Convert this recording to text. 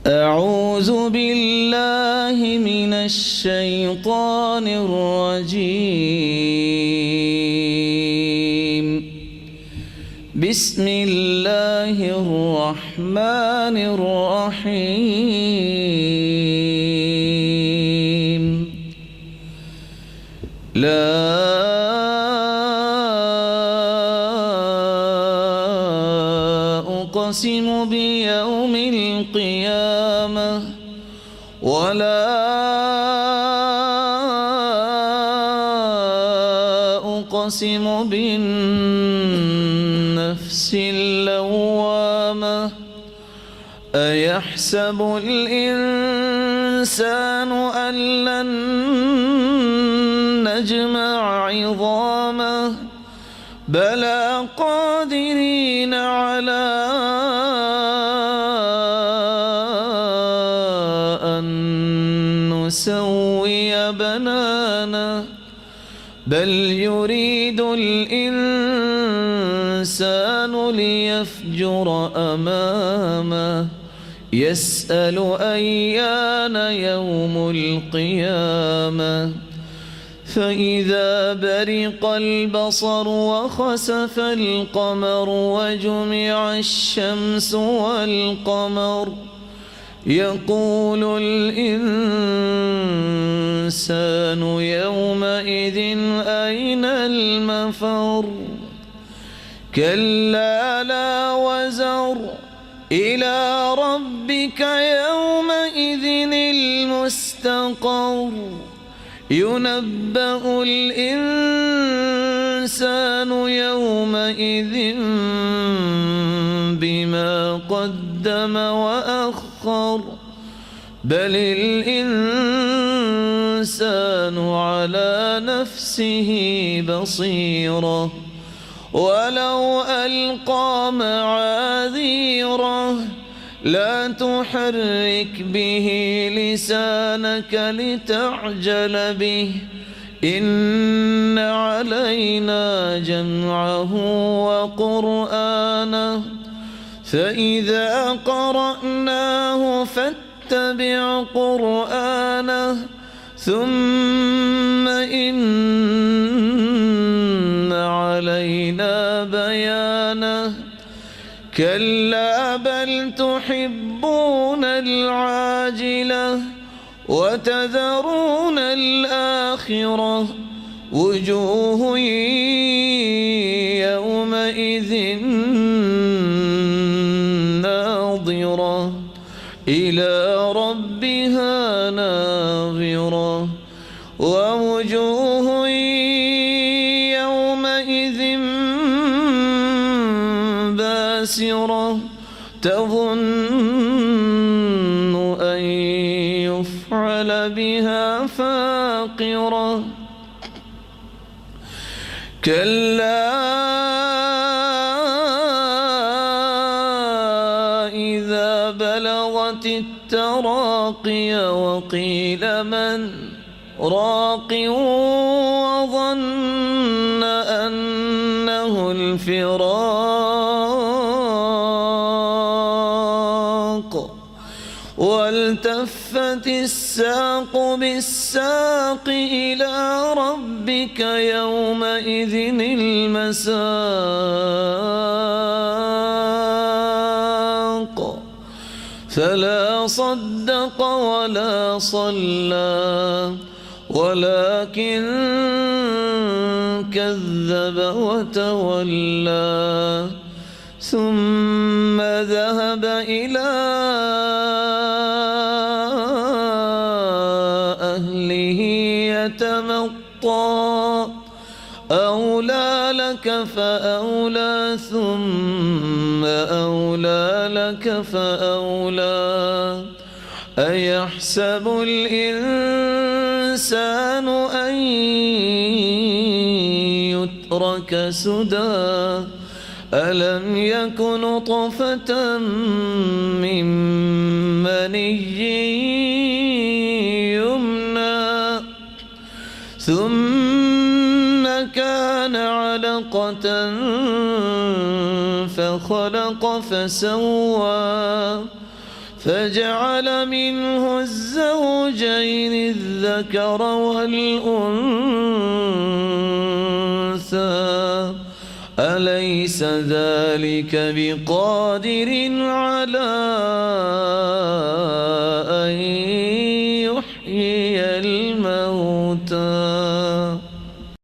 أعوذ بالله من الشيطان الرجيم. بسم الله الرحمن الرحيم. لا أقسم بيوم القيامة ولا أقسم بالنفس اللوامة. أيحسب الإنسان أن لن نجمع عظامه بلى قادرين على أن نسوي بنانه بل يريد الإنسان ليفجر أمامه يسأل أيان يوم القيامة. فإذا برق البصر وخسف القمر وجمع الشمس والقمر يقول الإنسان يومئذ أين المفر. كلا لا وزر إلى ربك يومئذ المستقر. ينبأ الإنسان يومئذ بما قدم وأخر بل الإنسان على نفسه بصيرة ولو ألقى معاذيره لا تحرك به لسانك لتعجل به إن علينا جمعه وقرآنه فإذا قرأناه فاتبع قرآنه ثم إن علينا بيانه. كلا بل تحبون العاجلة وتذرون الآخرة وجوه يومئذ ناظرة إلى ربها ناظرة ووجوه يومئذ باسرة تظن أن يفعل بها فاقرة. كلا إذا بلغت التراقي وقيل من راق وظن أنه الفراق والتفت الساق بالساق إلى ربك يومئذ المساق. فلا صدق ولا صلى ولكن كذب وتولى ثم ذهب إلى أهله يتمطى أولى لك فأولى ثم أولى لك فأولى. أيحسب الإنسان أن يترك سدى ألم يك نطفة من مني يمنى ثم كان علقة فخلق فسوى فجعل منه الزوجين الذكر والأنثى أليس ذلك بقادر على أن